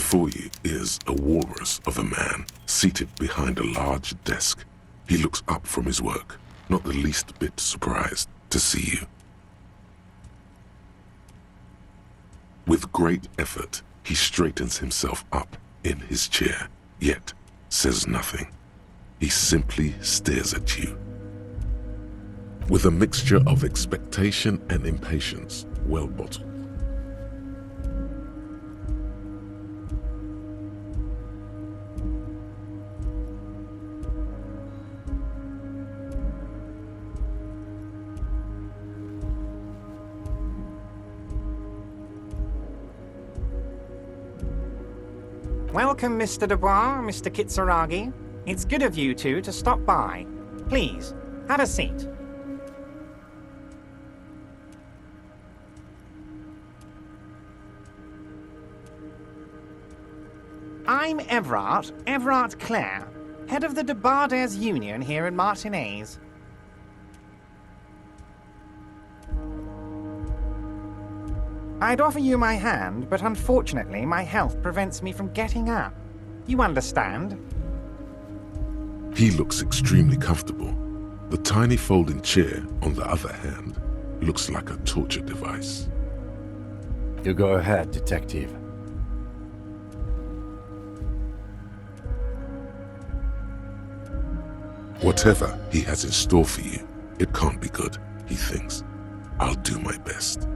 Before you is a walrus of a man seated behind a large desk. He looks up from his work, not the least bit surprised to see you. With great effort, he straightens himself up in his chair, yet says nothing. He simply stares at you. With a mixture of expectation and impatience, well bottled. Welcome, Mr. Dubois, Mr. Kitsuragi. It's good of you two to stop by. Please, have a seat. I'm Everard Clare, head of the Debarders Union here in Martinez. I'd offer you my hand, but unfortunately my health prevents me from getting up. You understand? He looks extremely comfortable. The tiny folding chair, on the other hand, looks like a torture device. You go ahead, detective. Whatever he has in store for you, it can't be good, he thinks. I'll do my best.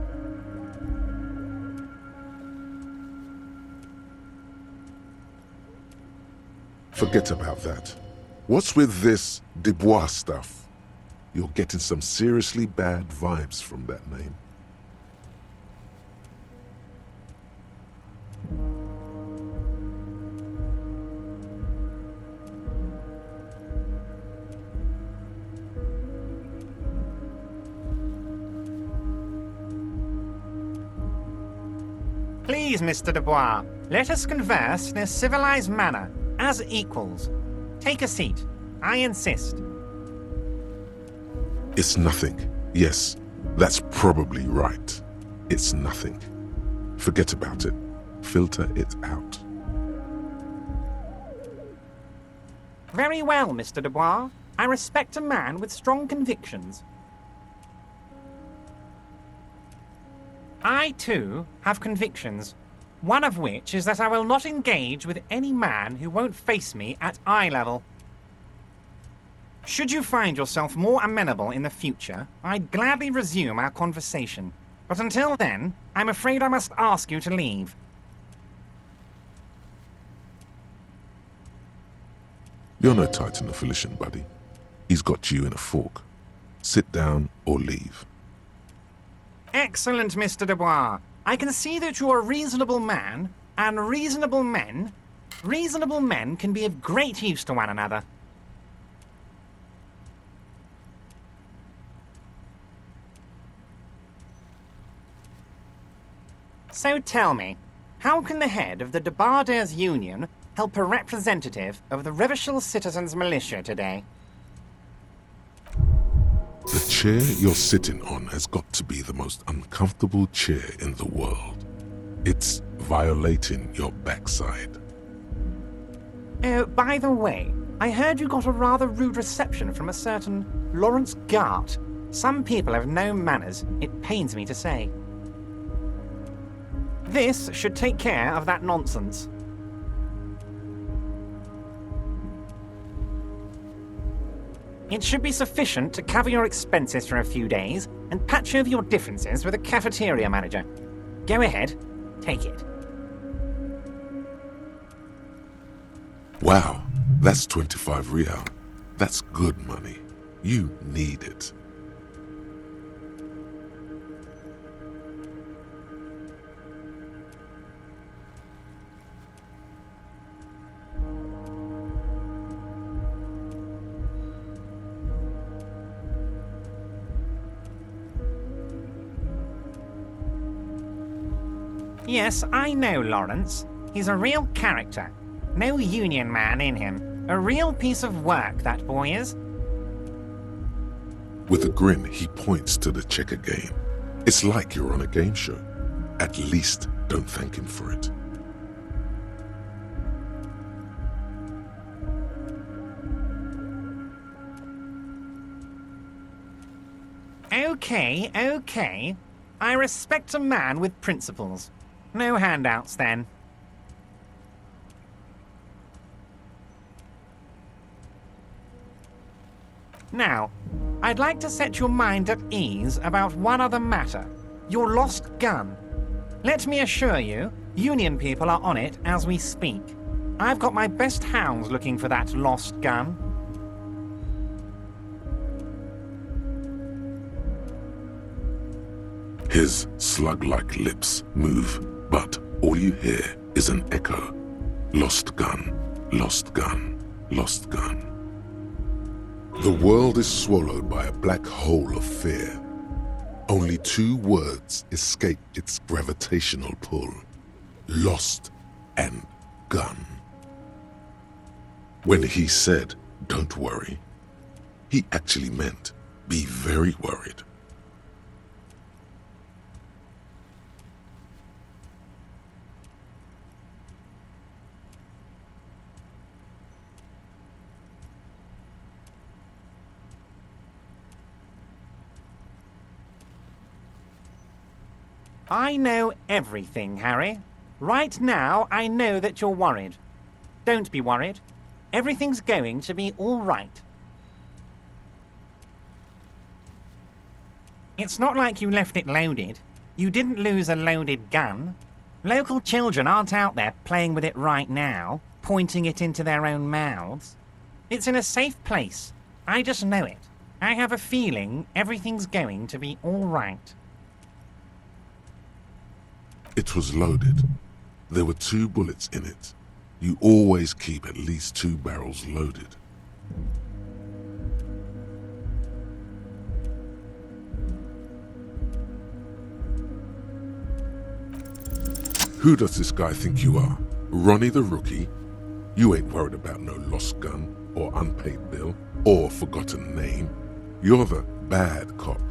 Forget about that. What's with this Dubois stuff? You're getting some seriously bad vibes from that name. Please, Mr. Dubois, let us converse in a civilized manner, as equals. Take a seat. I insist. It's nothing. Yes, that's probably right. It's nothing. Forget about it. Filter it out. Very well, Mr. Dubois. I respect a man with strong convictions. I, too, have convictions. One of which is that I will not engage with any man who won't face me at eye level. Should you find yourself more amenable in the future, I'd gladly resume our conversation. But until then, I'm afraid I must ask you to leave. You're no Titan of Felician, buddy. He's got you in a fork. Sit down or leave. Excellent, Mr. Dubois. I can see that you're a reasonable man, and reasonable men can be of great use to one another. So tell me, how can the head of the Debarders Union help a representative of the Revachol Citizens Militia today? The chair you're sitting on has got to be the most uncomfortable chair in the world. It's violating your backside. Oh, by the way, I heard you got a rather rude reception from a certain Lawrence Gart. Some people have no manners, it pains me to say. This should take care of that nonsense. It should be sufficient to cover your expenses for a few days and patch over your differences with the cafeteria manager. Go ahead, take it. Wow, that's 25 real. That's good money. You need it. Yes, I know Lawrence. He's a real character. No union man in him. A real piece of work, that boy is. With a grin, he points to the checker game. It's like you're on a game show. At least don't thank him for it. Okay, okay. I respect a man with principles. No handouts, then. Now, I'd like to set your mind at ease about one other matter. Your lost gun. Let me assure you, Union people are on it as we speak. I've got my best hounds looking for that lost gun. His slug-like lips move, but all you hear is an echo. Lost gun, lost gun, lost gun. The world is swallowed by a black hole of fear. Only two words escape its gravitational pull. Lost and gun. When he said, "Don't worry," he actually meant, be very worried. I know everything, Harry. Right now, I know that you're worried. Don't be worried. Everything's going to be all right. It's not like you left it loaded. You didn't lose a loaded gun. Local children aren't out there playing with it right now, pointing it into their own mouths. It's in a safe place. I just know it. I have a feeling everything's going to be all right. It was loaded. There were 2 bullets in it. You always keep at least 2 barrels loaded. Who does this guy think you are? Ronnie the Rookie? You ain't worried about no lost gun, or unpaid bill, or forgotten name. You're the bad cop.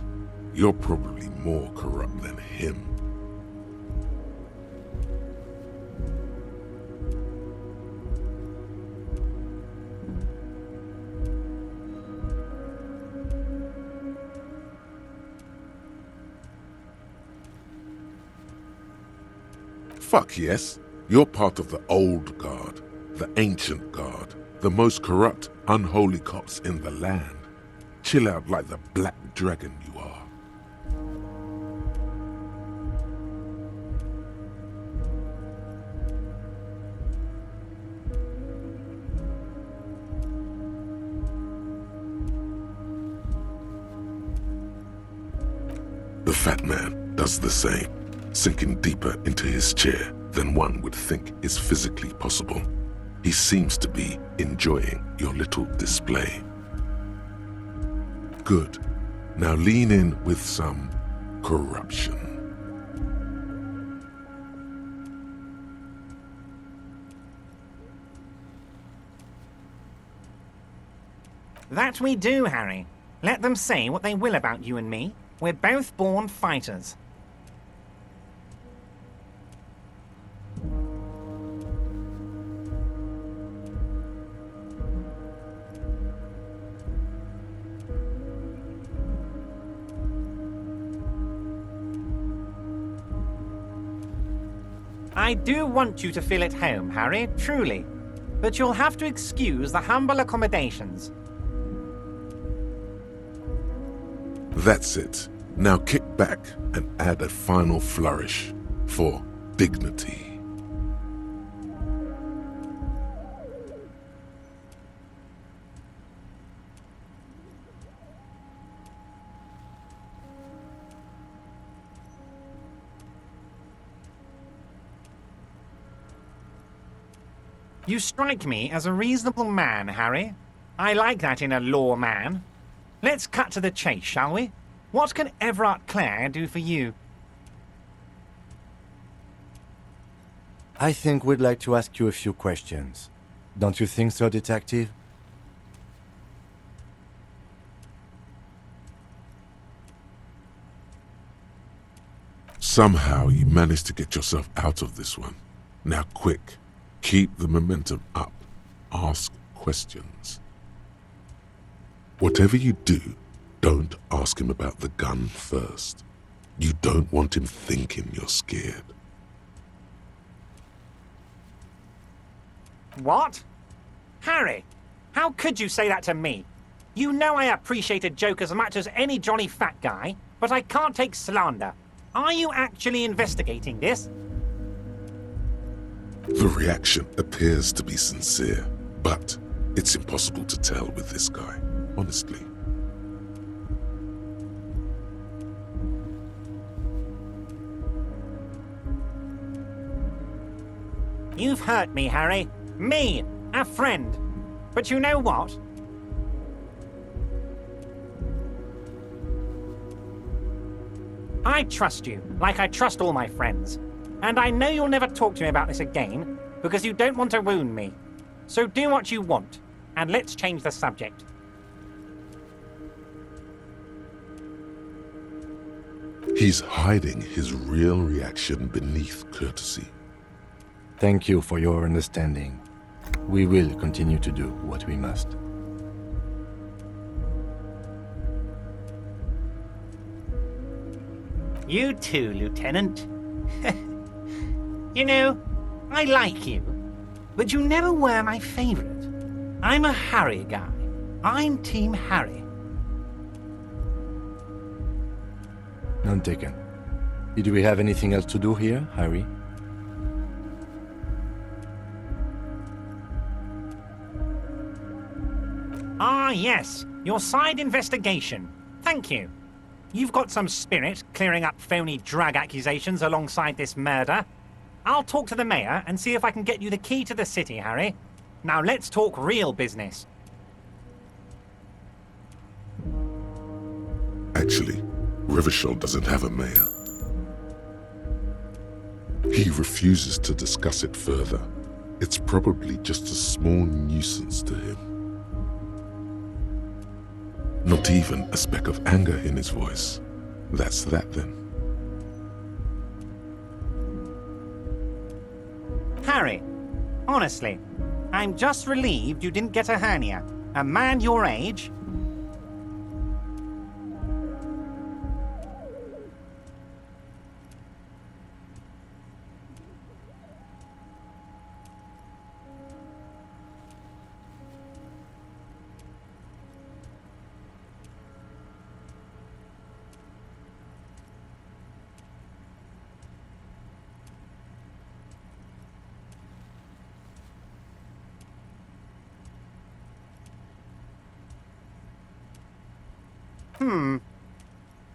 You're probably more corrupt than him. Fuck yes. You're part of the old guard, the ancient guard, the most corrupt, unholy cops in the land. Chill out like the black dragon you are. The fat man does the same, sinking deeper into his chair than one would think is physically possible. He seems to be enjoying your little display. Good. Now lean in with some corruption. That we do, Harry. Let them say what they will about you and me. We're both born fighters. I do want you to feel at home, Harry, truly. But you'll have to excuse the humble accommodations. That's it. Now kick back and add a final flourish for dignity. You strike me as a reasonable man, Harry. I like that in a law man. Let's cut to the chase, shall we? What can Everard Clare do for you? I think we'd like to ask you a few questions. Don't you think so, Detective? Somehow you managed to get yourself out of this one. Now quick, keep the momentum up. Ask questions. Whatever you do, Don't ask him about the gun first. You don't want him thinking you're scared. What? Harry, how could you say that to me? You know I appreciate a joke as much as any jolly fat guy, but I can't take slander. Are you actually investigating this? The reaction appears to be sincere, but it's impossible to tell with this guy, honestly. You've hurt me, Harry. Me, a friend. But you know what? I trust you, like I trust all my friends. And I know you'll never talk to me about this again, because you don't want to wound me. So do what you want, and let's change the subject. He's hiding his real reaction beneath courtesy. Thank you for your understanding. We will continue to do what we must. You too, Lieutenant. You know, I like you, but you never were my favorite. I'm a Harry guy. I'm Team Harry. None taken. Did we have anything else to do here, Harry? Ah, yes. Your side investigation. Thank you. You've got some spirit clearing up phony drug accusations alongside this murder. I'll talk to the mayor and see if I can get you the key to the city, Harry. Now let's talk real business. Actually, Rivershell doesn't have a mayor. He refuses to discuss it further. It's probably just a small nuisance to him. Not even a speck of anger in his voice. That's that then. Harry, honestly, I'm just relieved you didn't get a hernia. A man your age...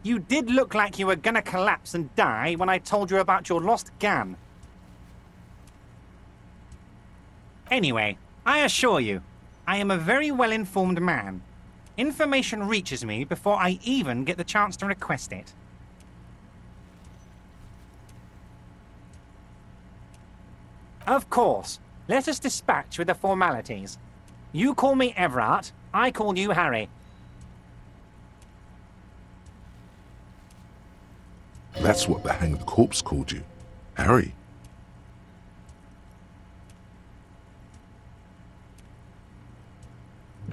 You did look like you were gonna collapse and die when I told you about your lost gun. Anyway, I assure you, I am a very well-informed man. Information reaches me before I even get the chance to request it. Of course. Let us dispatch with the formalities. You call me Everard, I call you Harry. That's what the hanged corpse called you. Harry.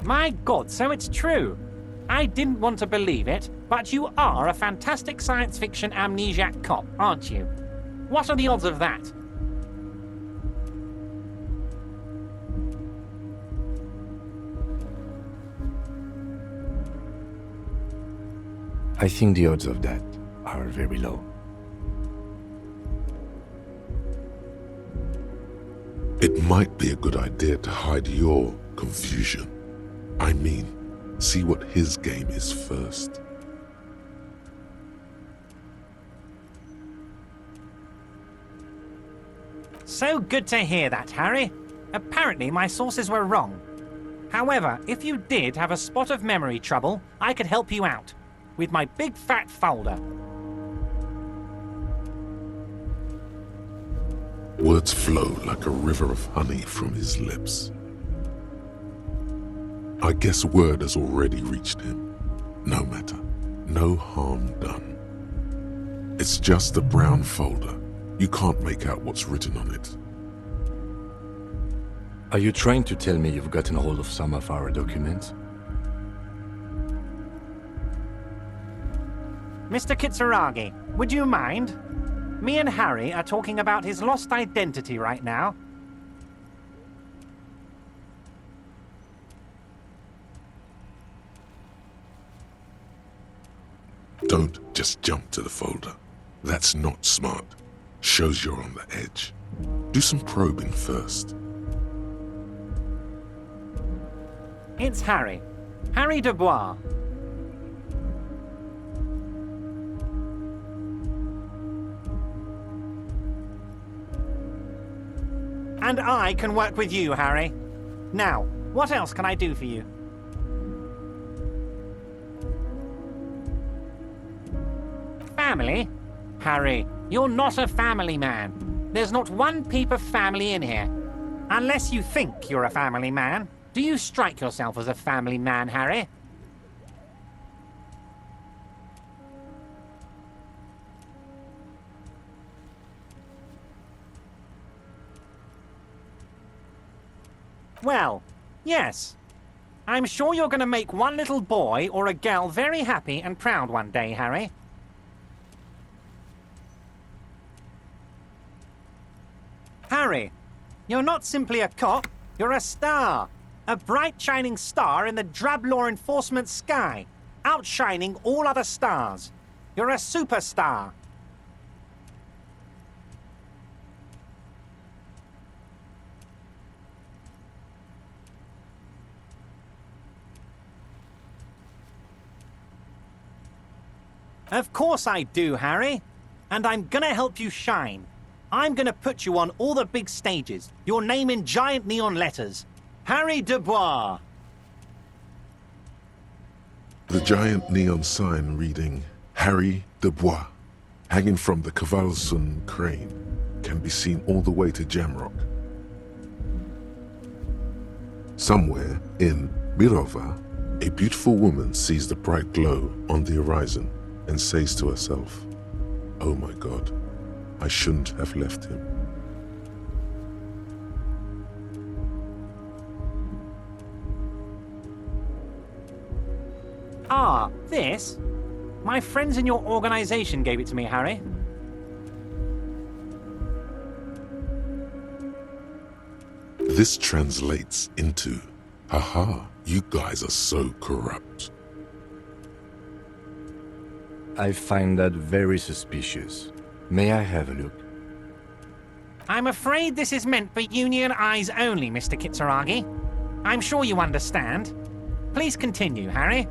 My God, so it's true. I didn't want to believe it, but you are a fantastic science fiction amnesiac cop, aren't you? What are the odds of that? I think the odds of that are very low. It might be a good idea to hide your confusion. I mean, see what his game is first. So good to hear that, Harry. Apparently my sources were wrong. However, if you did have a spot of memory trouble, I could help you out. With my big fat folder. Words flow like a river of honey from his lips. I guess word has already reached him. No matter. No harm done. It's just a brown folder. You can't make out what's written on it. Are you trying to tell me you've gotten hold of some of our documents? Mr. Kitsuragi, would you mind? Me and Harry are talking about his lost identity right now. Don't just jump to the folder. That's not smart. Shows you're on the edge. Do some probing first. It's Harry. Harry Dubois. And I can work with you, Harry. Now, what else can I do for you? Family? Harry, you're not a family man. There's not one peep of family in here. Unless you think you're a family man. Do you strike yourself as a family man, Harry? Well, yes. I'm sure you're going to make one little boy or a girl very happy and proud one day, Harry. Harry, you're not simply a cop, you're a star. A bright shining star in the drab law enforcement sky, outshining all other stars. You're a superstar. Of course I do, Harry. And I'm gonna help you shine. I'm gonna put you on all the big stages, your name in giant neon letters. Harry Dubois. The giant neon sign reading Harry Dubois, hanging from the Cavalson crane, can be seen all the way to Jamrock. Somewhere in Mirova, a beautiful woman sees the bright glow on the horizon and says to herself, "Oh my God, I shouldn't have left him." Ah, this? My friends in your organization gave it to me, Harry. This translates into, haha, you guys are so corrupt. I find that very suspicious. May I have a look? I'm afraid this is meant for union eyes only, Mr. Kitsuragi. I'm sure you understand. Please continue, Harry.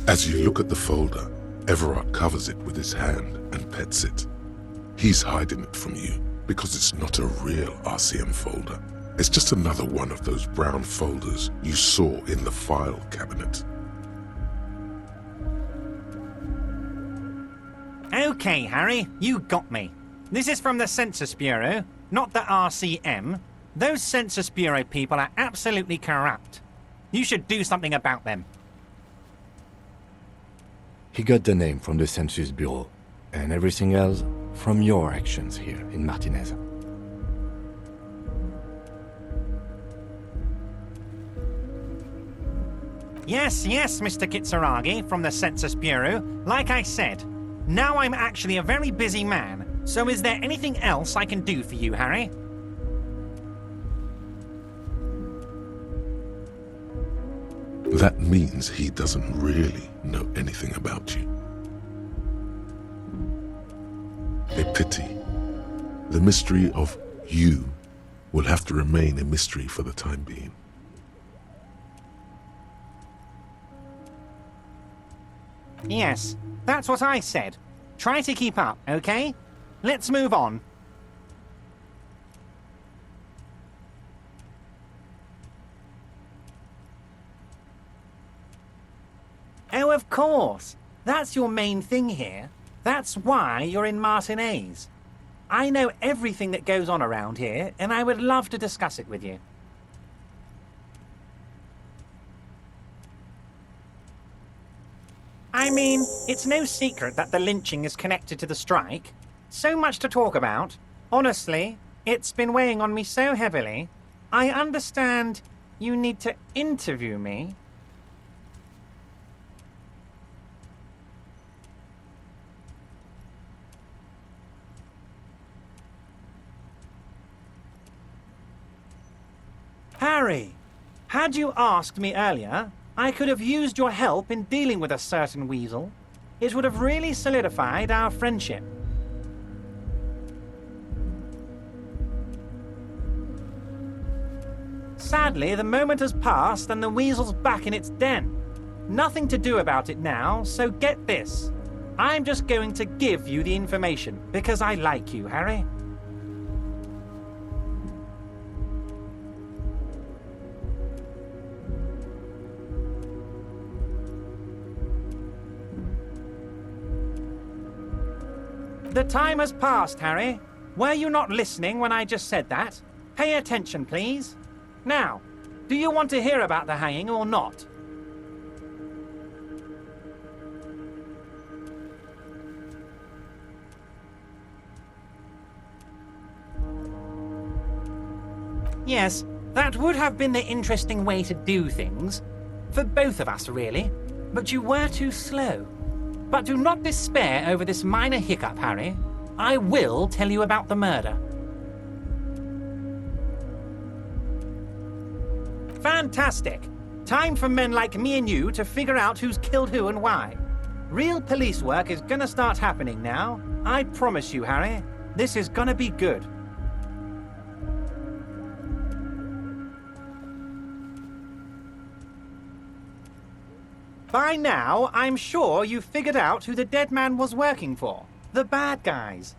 As you look at the folder, Everard covers it with his hand and pets it. He's hiding it from you because it's not a real RCM folder. It's just another one of those brown folders you saw in the file cabinet. Okay, Harry, you got me. This is from the Census Bureau, not the RCM. Those Census Bureau people are absolutely corrupt. You should do something about them. He got the name from the Census Bureau, and everything else from your actions here in Martinez. Yes, Mr. Kitsuragi, from the Census Bureau. Like I said, now I'm actually a very busy man, so is there anything else I can do for you, Harry? That means he doesn't really know anything about you. A pity. The mystery of you will have to remain a mystery for the time being. Yes, that's what I said. Try to keep up, okay? Let's move on. Oh, of course. That's your main thing here. That's why you're in Martinez. I know everything that goes on around here, and I would love to discuss it with you. I mean, it's no secret that the lynching is connected to the strike. So much to talk about. Honestly, It's been weighing on me so heavily. I understand you need to interview me. Harry, had you asked me earlier, I could have used your help in dealing with a certain weasel. It would have really solidified our friendship. Sadly, the moment has passed and the weasel's back in its den. Nothing to do about it now, so get this. I'm just going to give you the information, because I like you, Harry. The time has passed, Harry. Were you not listening when I just said that? Pay attention, please. Now, do you want to hear about the hanging or not? Yes, that would have been the interesting way to do things. For both of us, really. But you were too slow. But do not despair over this minor hiccup, Harry. I will tell you about the murder. Fantastic! Time for men like me and you to figure out who's killed who and why. Real police work is gonna start happening now. I promise you, Harry. This is gonna be good. By now, I'm sure you've figured out who the dead man was working for. The bad guys.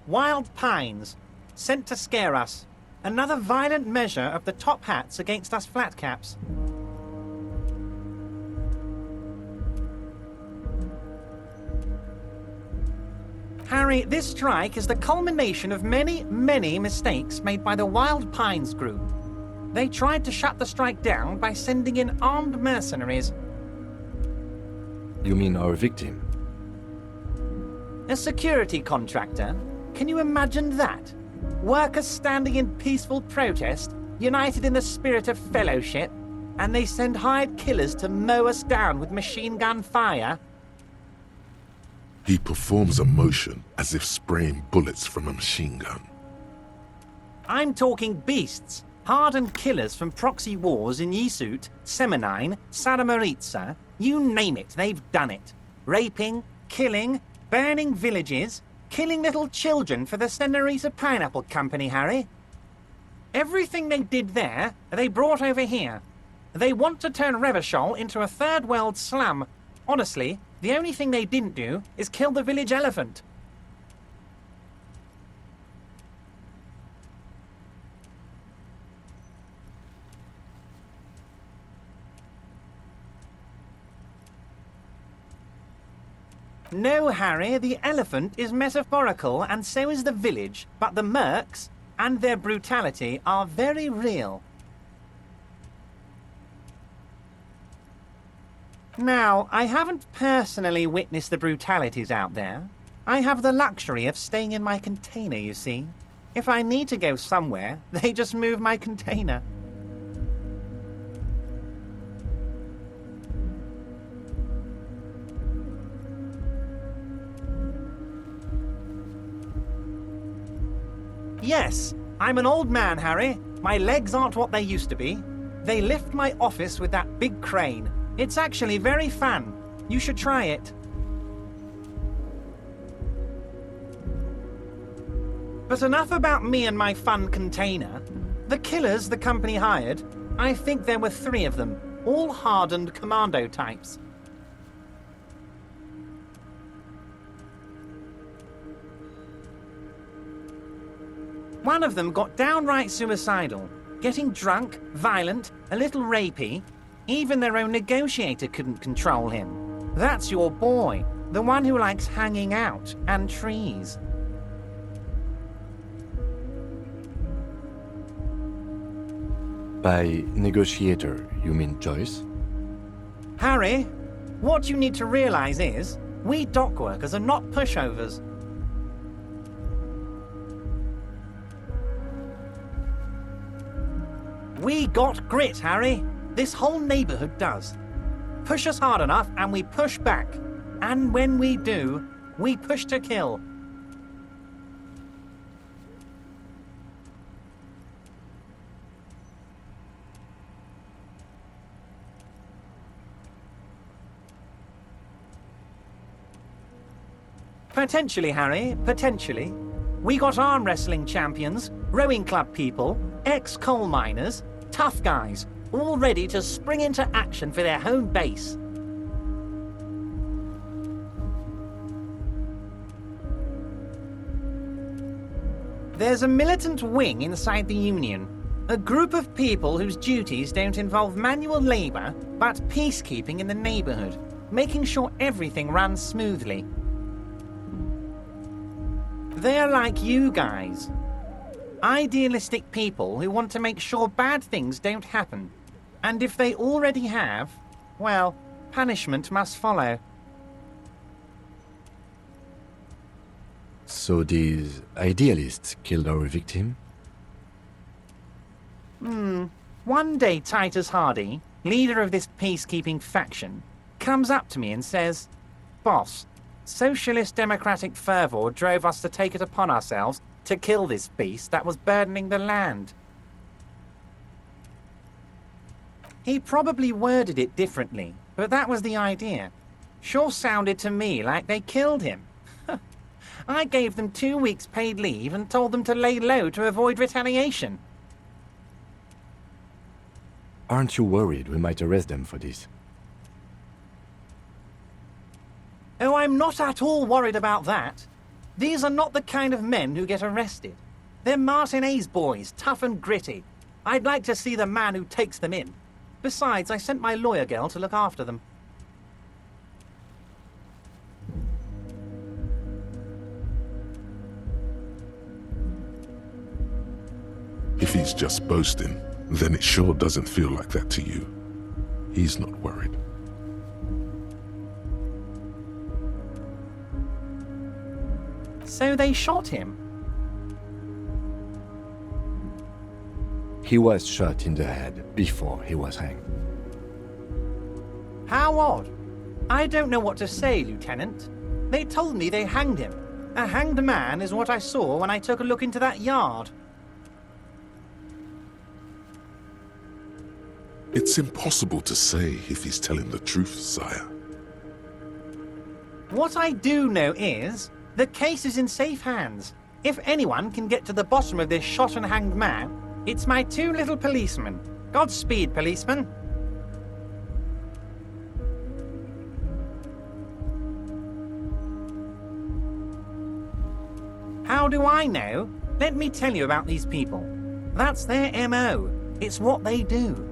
Wild Pines. Sent to scare us. Another violent measure of the top hats against us flatcaps. Harry, this strike is the culmination of many, many mistakes made by the Wild Pines group. They tried to shut the strike down by sending in armed mercenaries. You mean our victim? A security contractor? Can you imagine that? Workers standing in peaceful protest, united in the spirit of fellowship, and they send hired killers to mow us down with machine gun fire? He performs a motion as if spraying bullets from a machine gun. I'm talking beasts, hardened killers from proxy wars in Yisut, Semenine, Saramaritsa, you name it, they've done it. Raping, killing, burning villages, killing little children for the Senorita Pineapple Company, Harry. Everything they did there, they brought over here. They want to turn Revachol into a third world slum. Honestly, the only thing they didn't do is kill the village elephant. No, Harry, the elephant is metaphorical and so is the village, but the mercs and their brutality are very real. Now, I haven't personally witnessed the brutalities out there. I have the luxury of staying in my container, you see. If I need to go somewhere, they just move my container. Yes, I'm an old man, Harry. My legs aren't what they used to be. They lift my office with that big crane. It's actually very fun. You should try it. But enough about me and my fun container. The killers the company hired, I think there were 3 of them, all hardened commando types. One of them got downright suicidal, getting drunk, violent, a little rapey. Even their own negotiator couldn't control him. That's your boy, the one who likes hanging out and trees. By negotiator, you mean Joyce? Harry, what you need to realize is, we dock workers are not pushovers. We got grit, Harry. This whole neighborhood does. Push us hard enough and we push back. And when we do, we push to kill. Potentially, Harry, potentially. We got arm wrestling champions, rowing club people, ex-coal miners, tough guys, all ready to spring into action for their home base. There's a militant wing inside the Union. A group of people whose duties don't involve manual labour, but peacekeeping in the neighbourhood, making sure everything runs smoothly. They're like you guys. Idealistic people who want to make sure bad things don't happen. And if they already have, well, punishment must follow. So these idealists killed our victim? One day Titus Hardy, leader of this peacekeeping faction, comes up to me and says, "Boss, socialist democratic fervor drove us to take it upon ourselves to kill this beast that was burdening the land." He probably worded it differently, but that was the idea. Sure sounded to me like they killed him. I gave them 2 weeks paid leave and told them to lay low to avoid retaliation. Aren't you worried we might arrest them for this? Oh, I'm not at all worried about that. These are not the kind of men who get arrested. They're Martinez boys, tough and gritty. I'd like to see the man who takes them in. Besides, I sent my lawyer girl to look after them. If he's just boasting, then it sure doesn't feel like that to you. He's not worried. So they shot him. He was shot in the head before he was hanged. How odd. I don't know what to say, Lieutenant. They told me they hanged him. A hanged man is what I saw when I took a look into that yard. It's impossible to say if he's telling the truth, sire. What I do know is, the case is in safe hands. If anyone can get to the bottom of this shot and hanged man, it's my 2 little policemen. Godspeed, policeman. How do I know? Let me tell you about these people. That's their MO. It's what they do.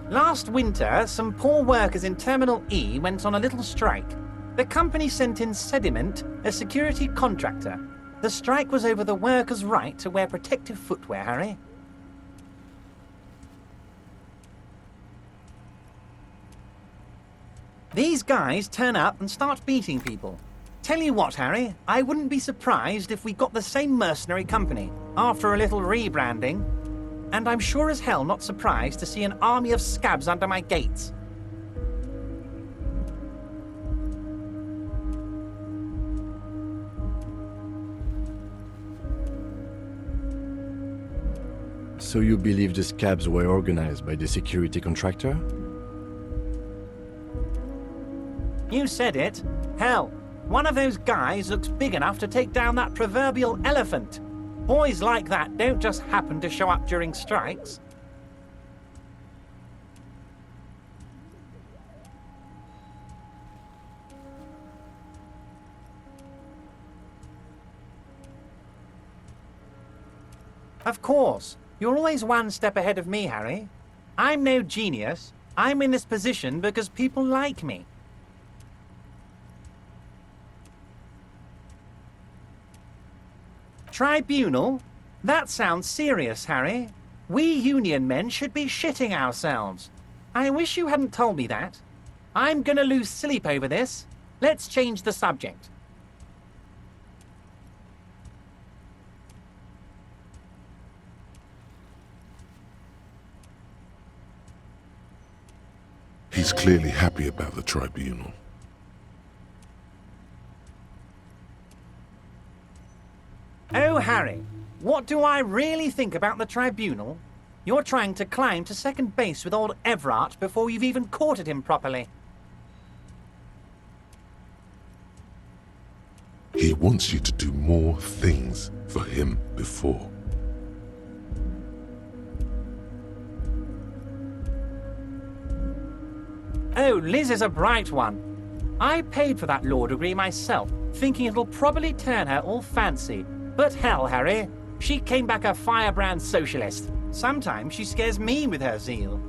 Last winter, some poor workers in Terminal E went on a little strike. The company sent in Sediment, a security contractor. The strike was over the workers' right to wear protective footwear, Harry. These guys turn up and start beating people. Tell you what, Harry, I wouldn't be surprised if we got the same mercenary company, after a little rebranding. And I'm sure as hell not surprised to see an army of scabs under my gates. So you believe the scabs were organized by the security contractor? You said it. Hell, one of those guys looks big enough to take down that proverbial elephant. Boys like that don't just happen to show up during strikes. Of course. You're always one step ahead of me, Harry. I'm no genius. I'm in this position because people like me. Tribunal? That sounds serious, Harry. We Union men should be shitting ourselves. I wish you hadn't told me that. I'm gonna lose sleep over this. Let's change the subject. He's clearly happy about the tribunal. Oh, Harry, what do I really think about the tribunal? You're trying to climb to second base with old Evrart before you've even courted him properly. He wants you to do more things for him before. Oh, Liz is a bright one. I paid for that law degree myself, thinking it'll probably turn her all fancy. But hell, Harry, she came back a firebrand socialist. Sometimes she scares me with her zeal.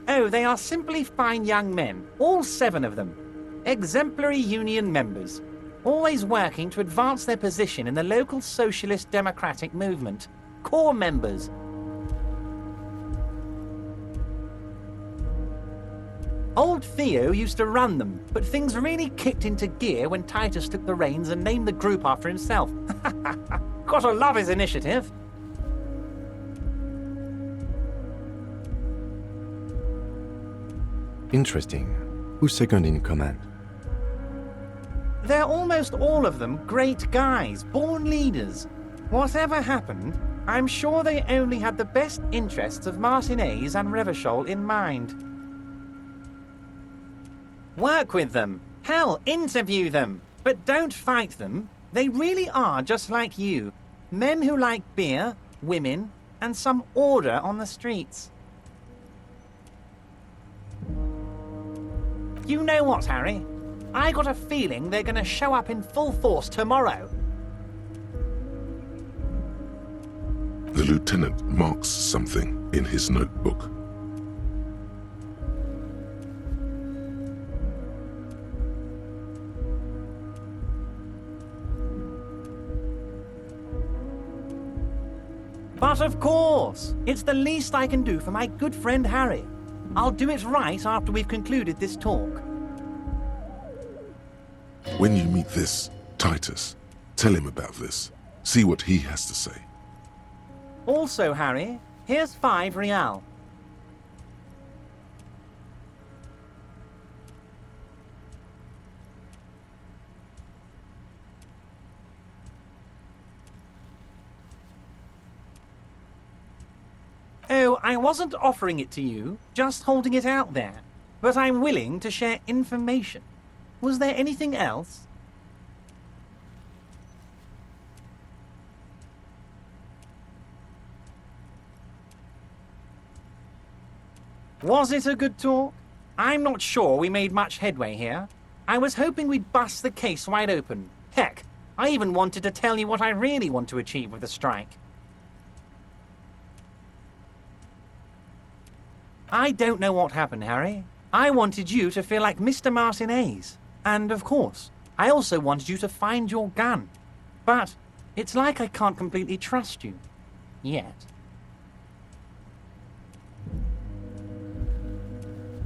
Oh, they are simply fine young men, all 7 of them. Exemplary union members, always working to advance their position in the local socialist democratic movement. Core members. Old Theo used to run them, but things really kicked into gear when Titus took the reins and named the group after himself. Gotta love his initiative. Interesting. Who's second in command? They're almost all of them great guys, born leaders. Whatever happened, I'm sure they only had the best interests of Martinez and Revachol in mind. Work with them. Hell, interview them. But don't fight them. They really are just like you. Men who like beer, women, and some order on the streets. You know what, Harry? I got a feeling they're gonna show up in full force tomorrow. The lieutenant marks something in his notebook. But of course, it's the least I can do for my good friend Harry. I'll do it right after we've concluded this talk. When you meet this Titus, tell him about this. See what he has to say. Also, Harry, here's 5 real. Oh, I wasn't offering it to you, just holding it out there. But I'm willing to share information. Was there anything else? Was it a good talk? I'm not sure we made much headway here. I was hoping we'd bust the case wide open. Heck, I even wanted to tell you what I really want to achieve with the strike. I don't know what happened, Harry. I wanted you to feel like Mr. Martinez. And, of course, I also wanted you to find your gun. But it's like I can't completely trust you. Yet.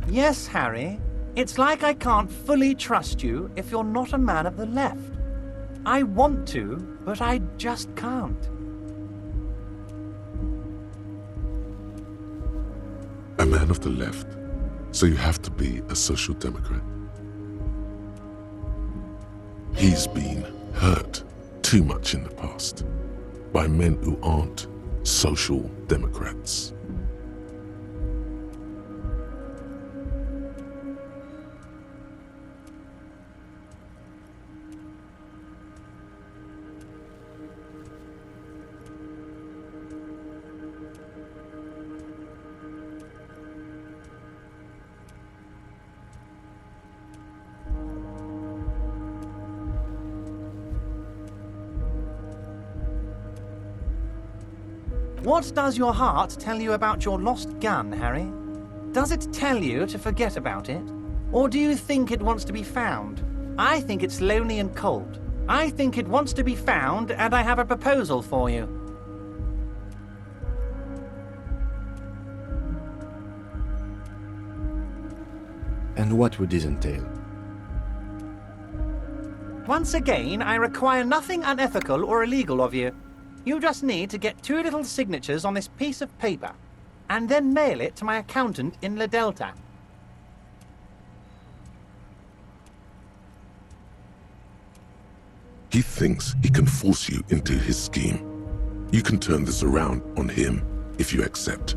Yes, Harry. It's like I can't fully trust you if you're not a man of the left. I want to, but I just can't. A man of the left, so you have to be a social democrat. He's been hurt too much in the past by men who aren't social democrats. What does your heart tell you about your lost gun, Harry? Does it tell you to forget about it? Or do you think it wants to be found? I think it's lonely and cold. I think it wants to be found, and I have a proposal for you. And what would this entail? Once again, I require nothing unethical or illegal of you. You just need to get 2 little signatures on this piece of paper, and then mail it to my accountant in La Delta. He thinks he can force you into his scheme. You can turn this around on him if you accept.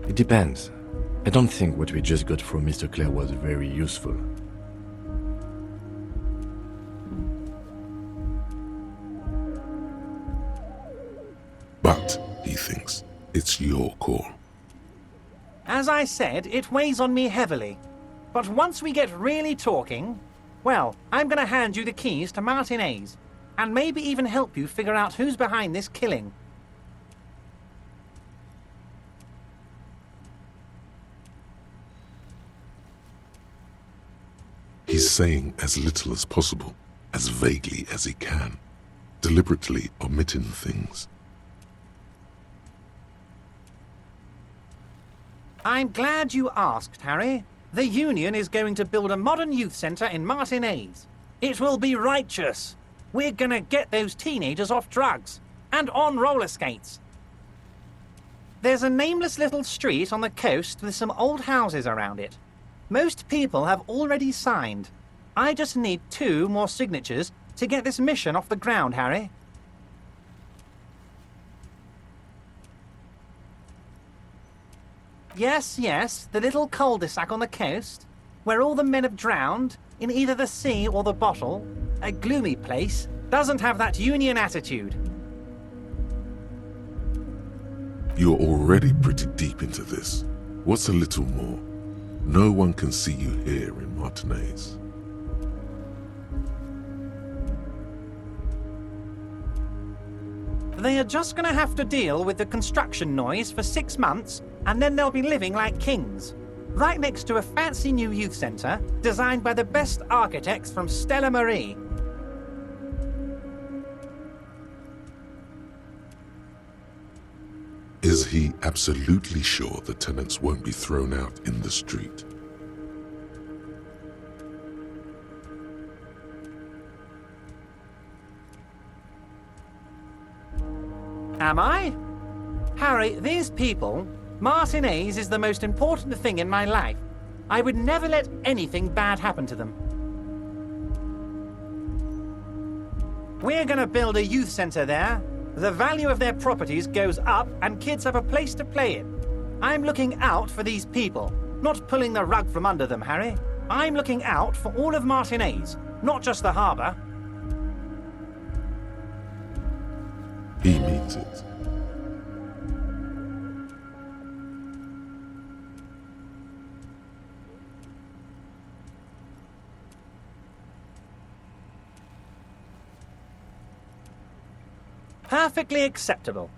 It depends. I don't think what we just got from Mr. Clare was very useful. But, he thinks, it's your call. As I said, it weighs on me heavily. But once we get really talking, well, I'm gonna hand you the keys to Martin A's, and maybe even help you figure out who's behind this killing. He's saying as little as possible, as vaguely as he can, deliberately omitting things. I'm glad you asked, Harry. The Union is going to build a modern youth centre in Martin A's. It will be righteous. We're gonna get those teenagers off drugs and on roller skates. There's a nameless little street on the coast with some old houses around it. Most people have already signed. I just need 2 more signatures to get this mission off the ground, Harry. Yes, the little cul-de-sac on the coast, where all the men have drowned, in either the sea or the bottle, a gloomy place, doesn't have that Union attitude. You're already pretty deep into this. What's a little more? No one can see you here in Martinez. They are just gonna have to deal with the construction noise for 6 months, and then they'll be living like kings. Right next to a fancy new youth centre, designed by the best architects from Stella Marie. Is he absolutely sure the tenants won't be thrown out in the street? Am I? Harry, these people, Martin A's is the most important thing in my life. I would never let anything bad happen to them. We're gonna build a youth centre there. The value of their properties goes up and kids have a place to play in. I'm looking out for these people, not pulling the rug from under them, Harry. I'm looking out for all of Martin A's, not just the harbour. He means it. Perfectly acceptable.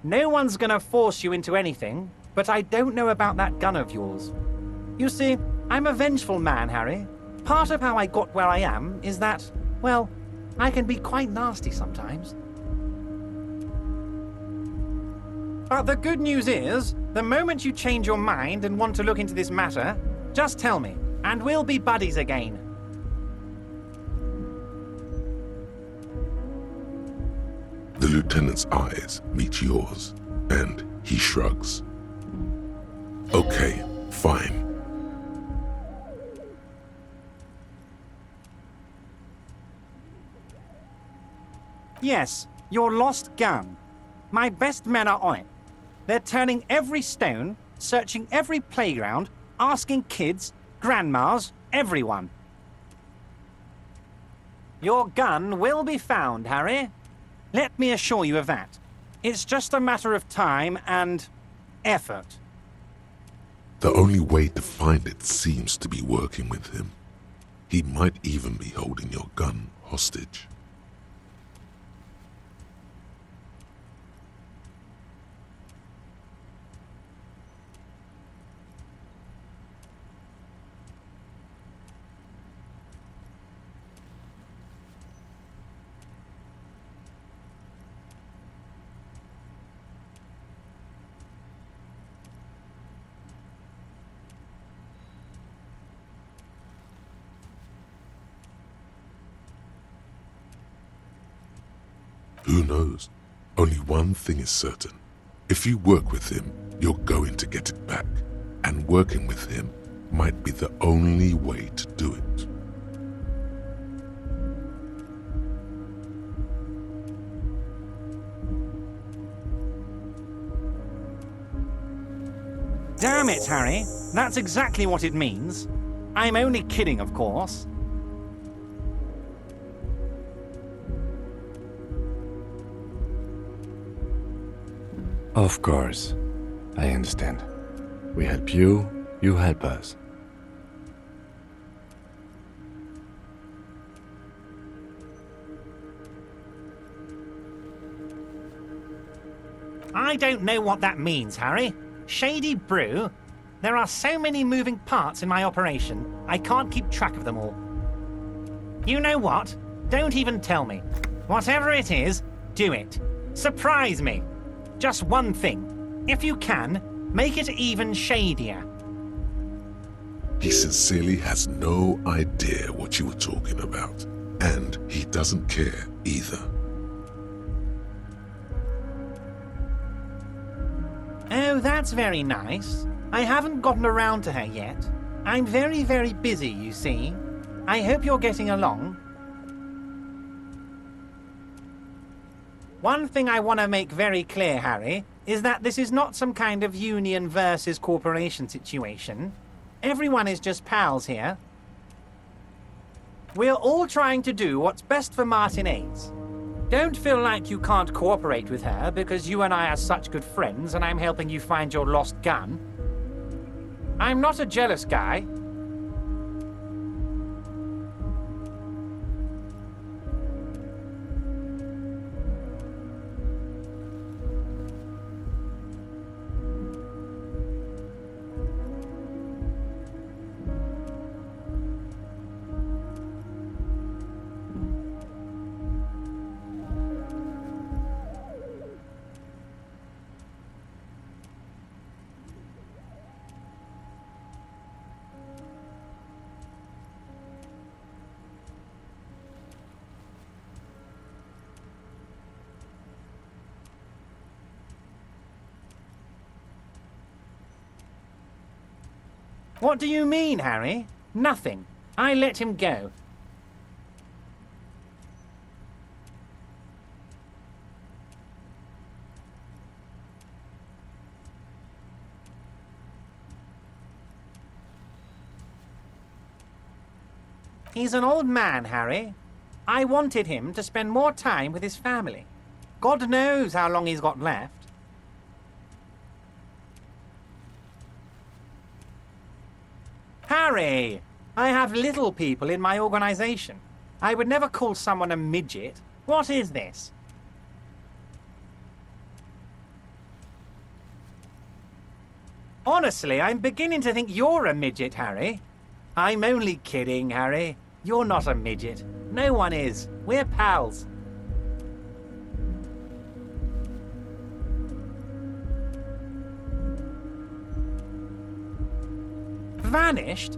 No one's gonna force you into anything, but I don't know about that gun of yours. You see, I'm a vengeful man, Harry. Part of how I got where I am is that, well, I can be quite nasty sometimes. But the good news is, the moment you change your mind and want to look into this matter, just tell me, and we'll be buddies again. The lieutenant's eyes meet yours, and he shrugs. Okay, fine. Yes, your lost gun. My best men are on it. They're turning every stone, searching every playground, asking kids, grandmas, everyone. Your gun will be found, Harry. Let me assure you of that. It's just a matter of time and effort. The only way to find it seems to be working with him. He might even be holding your gun hostage. Who knows? Only one thing is certain. If you work with him, you're going to get it back. And working with him might be the only way to do it. Damn it, Harry. That's exactly what it means. I'm only kidding, of course. Of course. I understand. We help you, you help us. I don't know what that means, Harry. Shady brew? There are so many moving parts in my operation, I can't keep track of them all. You know what? Don't even tell me. Whatever it is, do it. Surprise me. Just one thing. If you can, make it even shadier. He sincerely has no idea what you were talking about. And he doesn't care either. Oh, that's very nice. I haven't gotten around to her yet. I'm very, very busy, you see. I hope you're getting along. One thing I want to make very clear, Harry, is that this is not some kind of union versus corporation situation. Everyone is just pals here. We're all trying to do what's best for Martinez. Don't feel like you can't cooperate with her because you and I are such good friends and I'm helping you find your lost gun. I'm not a jealous guy. What do you mean, Harry? Nothing. I let him go. He's an old man, Harry. I wanted him to spend more time with his family. God knows how long he's got left. Harry! I have little people in my organization. I would never call someone a midget. What is this? Honestly, I'm beginning to think you're a midget, Harry. I'm only kidding, Harry. You're not a midget. No one is. We're pals. Vanished?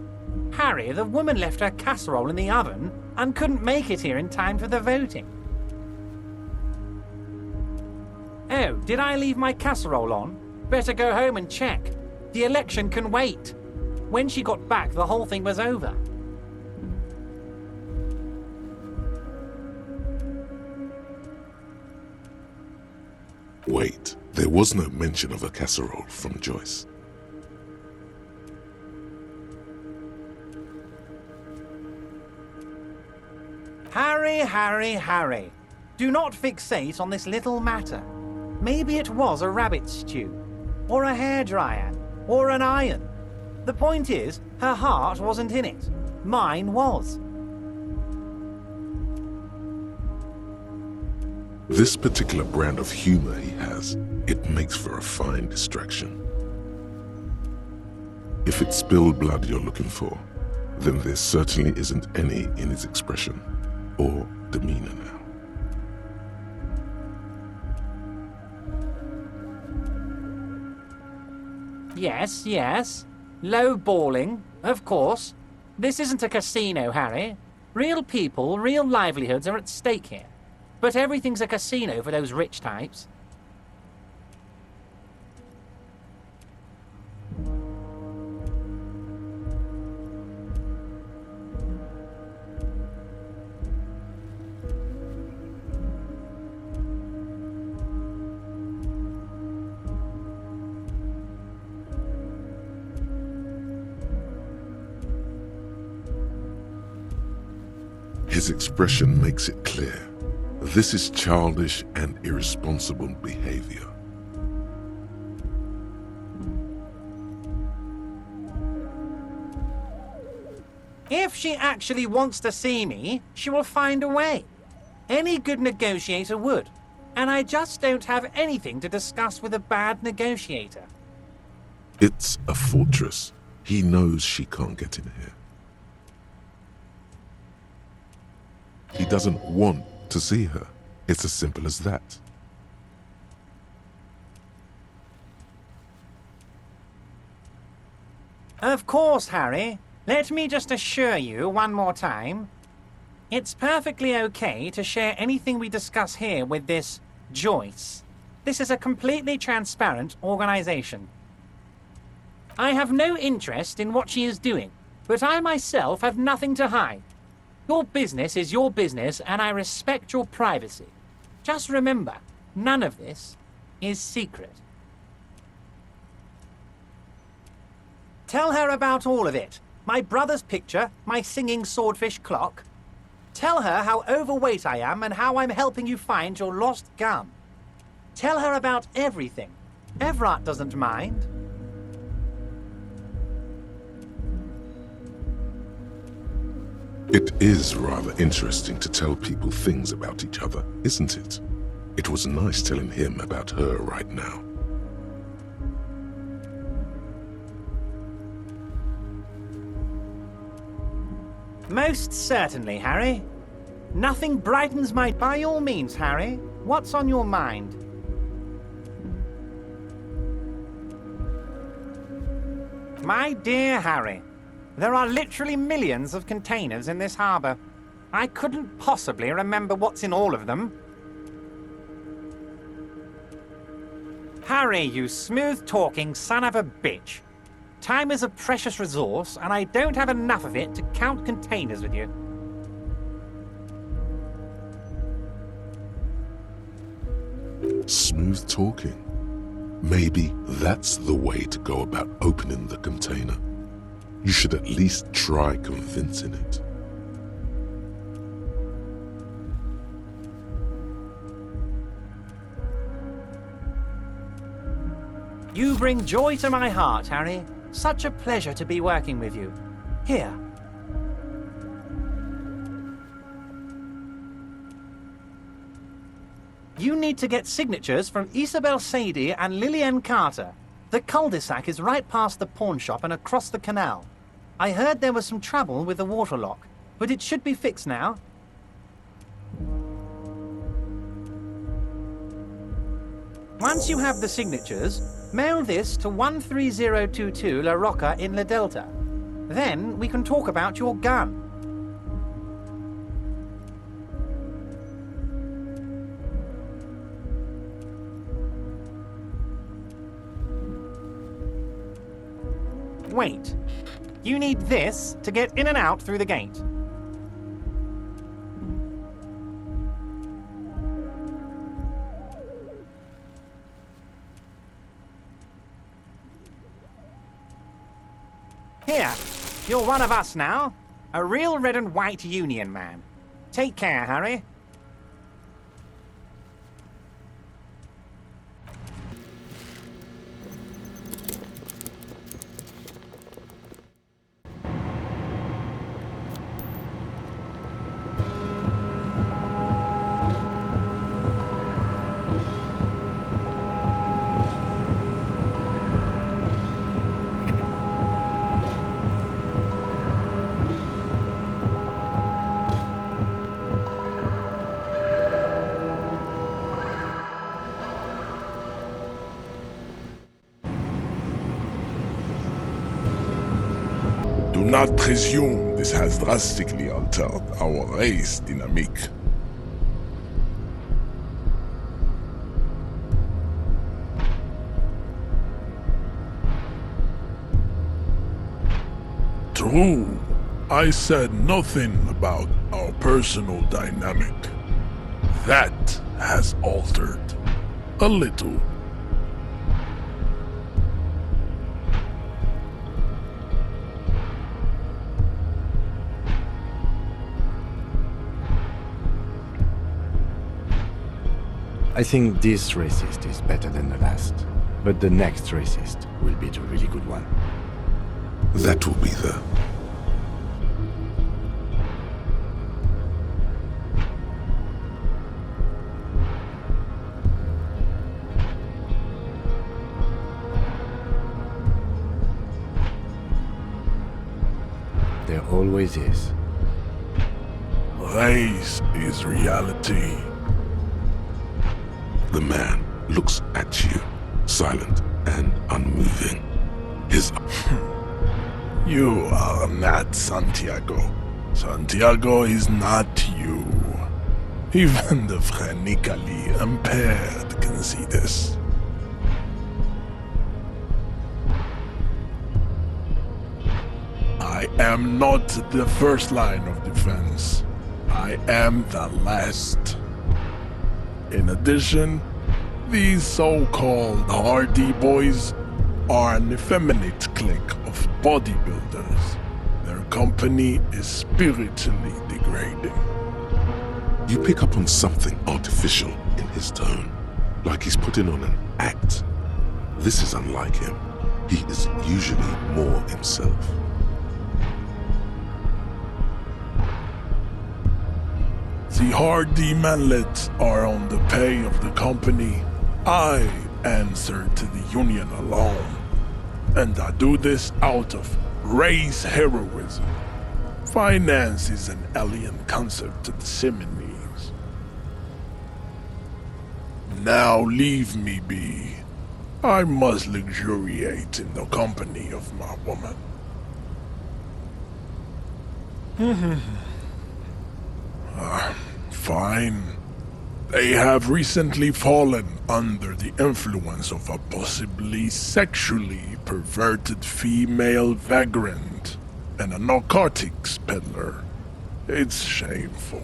Harry, the woman left her casserole in the oven and couldn't make it here in time for the voting. Oh, did I leave my casserole on? Better go home and check. The election can wait. When she got back, the whole thing was over. Wait, there was no mention of a casserole from Joyce. Harry, Harry, Harry. Do not fixate on this little matter. Maybe it was a rabbit stew, or a hairdryer, or an iron. The point is, her heart wasn't in it. Mine was. This particular brand of humor he has, it makes for a fine distraction. If it's spilled blood you're looking for, then there certainly isn't any in his expression or demeanor now. Yes, yes. Low balling, of course. This isn't a casino, Harry. Real people, real livelihoods are at stake here. But everything's a casino for those rich types. His expression makes it clear. This is childish and irresponsible behavior. If she actually wants to see me, she will find a way. Any good negotiator would. And I just don't have anything to discuss with a bad negotiator. It's a fortress. He knows she can't get in here. He doesn't want to see her. It's as simple as that. Of course, Harry. Let me just assure you one more time. It's perfectly okay to share anything we discuss here with this Joyce. This is a completely transparent organization. I have no interest in what she is doing, but I myself have nothing to hide. Your business is your business, and I respect your privacy. Just remember, none of this is secret. Tell her about all of it. My brother's picture, my singing swordfish clock. Tell her how overweight I am and how I'm helping you find your lost gun. Tell her about everything. Evrart doesn't mind. It is rather interesting to tell people things about each other, isn't it? It was nice telling him about her right now. Most certainly, Harry. Nothing brightens my... By all means, Harry. What's on your mind? My dear Harry, there are literally millions of containers in this harbour. I couldn't possibly remember what's in all of them. Harry, you smooth-talking son of a bitch. Time is a precious resource, and I don't have enough of it to count containers with you. Smooth talking. Maybe that's the way to go about opening the container. You should at least try convincing it. You bring joy to my heart, Harry. Such a pleasure to be working with you. Here. You need to get signatures from Isabel Sadie and Lillian Carter. The cul-de-sac is right past the pawn shop and across the canal. I heard there was some trouble with the water lock, but it should be fixed now. Once you have the signatures, mail this to 13022 La Rocca in La Delta. Then we can talk about your gun. Wait. You need this to get in and out through the gate. Here, you're one of us now. A real red and white union man. Take care, Harry. Do not presume this has drastically altered our race dynamic. True. I said nothing about our personal dynamic. That has altered a little. I think this racist is better than the last, but the next racist will be the really good one. That will be the... There always is. Race is reality. The man looks at you, silent and unmoving. His... You are not Santiago. Santiago is not you. Even the phrenically impaired can see this. I am not the first line of defense. I am the last. In addition, these so-called hardy boys are an effeminate clique of bodybuilders. Their company is spiritually degrading. You pick up on something artificial in his tone, like he's putting on an act. This is unlike him. He is usually more himself. The hardy manlets are on the pay of the company. I answer to the union alone. And I do this out of race heroism. Finance is an alien concept to the Simonees. Now leave me be. I must luxuriate in the company of my woman. Fine. They have recently fallen under the influence of a possibly sexually perverted female vagrant and a narcotics peddler. It's shameful.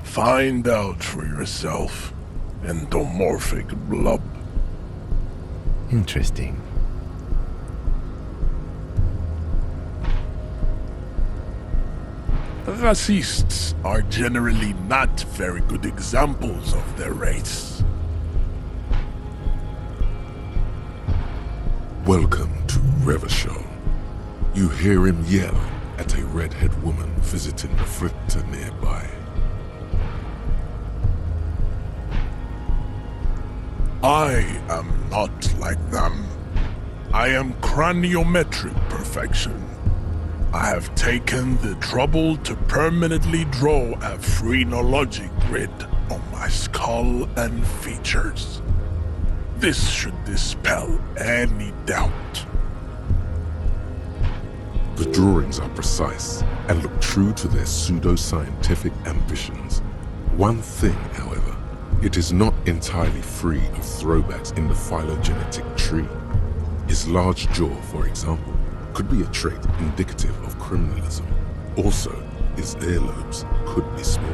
Find out for yourself, endomorphic blob. Interesting. Racists are generally not very good examples of their race. Welcome to Revachol. You hear him yell at a redhead woman visiting the fritter nearby. I am not like them. I am craniometric perfection. I have taken the trouble to permanently draw a phrenologic grid on my skull and features. This should dispel any doubt. The drawings are precise and look true to their pseudo-scientific ambitions. One thing, however, it is not entirely free of throwbacks in the phylogenetic tree. His large jaw, for example, could be a trait indicative of criminalism. Also, his earlobes could be small.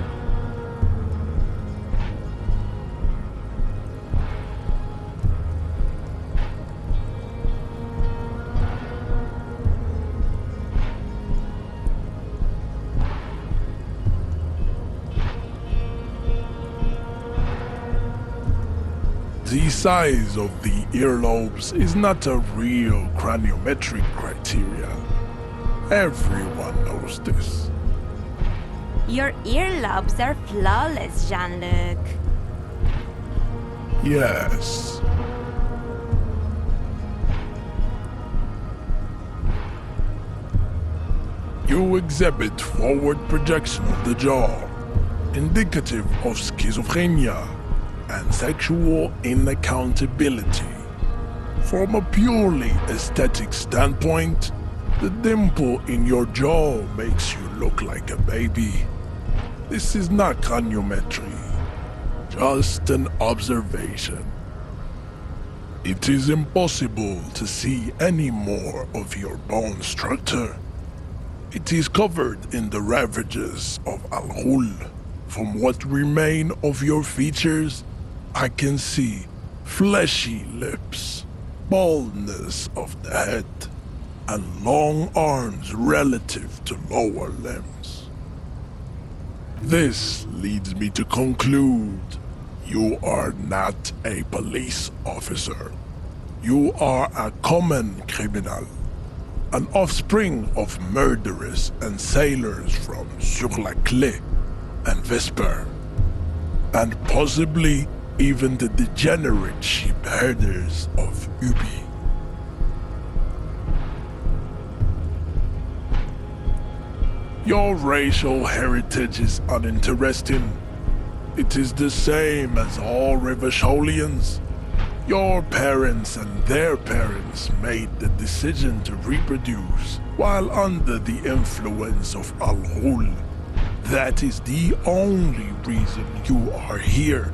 The size of the earlobes is not a real craniometric criteria. Everyone knows this. Your earlobes are flawless, Jean-Luc. Yes. You exhibit forward projection of the jaw, indicative of schizophrenia and sexual inaccountability. From a purely aesthetic standpoint, the dimple in your jaw makes you look like a baby. This is not craniometry, just an observation. It is impossible to see any more of your bone structure. It is covered in the ravages of Al-Ghul. From what remain of your features, I can see fleshy lips, baldness of the head, and long arms relative to lower limbs. This leads me to conclude you are not a police officer. You are a common criminal, an offspring of murderers and sailors from Sur-la-Clé and Vesper, and possibly even the degenerate sheep herders of Ubi. Your racial heritage is uninteresting. It is the same as all Rivasholians. Your parents and their parents made the decision to reproduce while under the influence of Al-Ghul. That is the only reason you are here.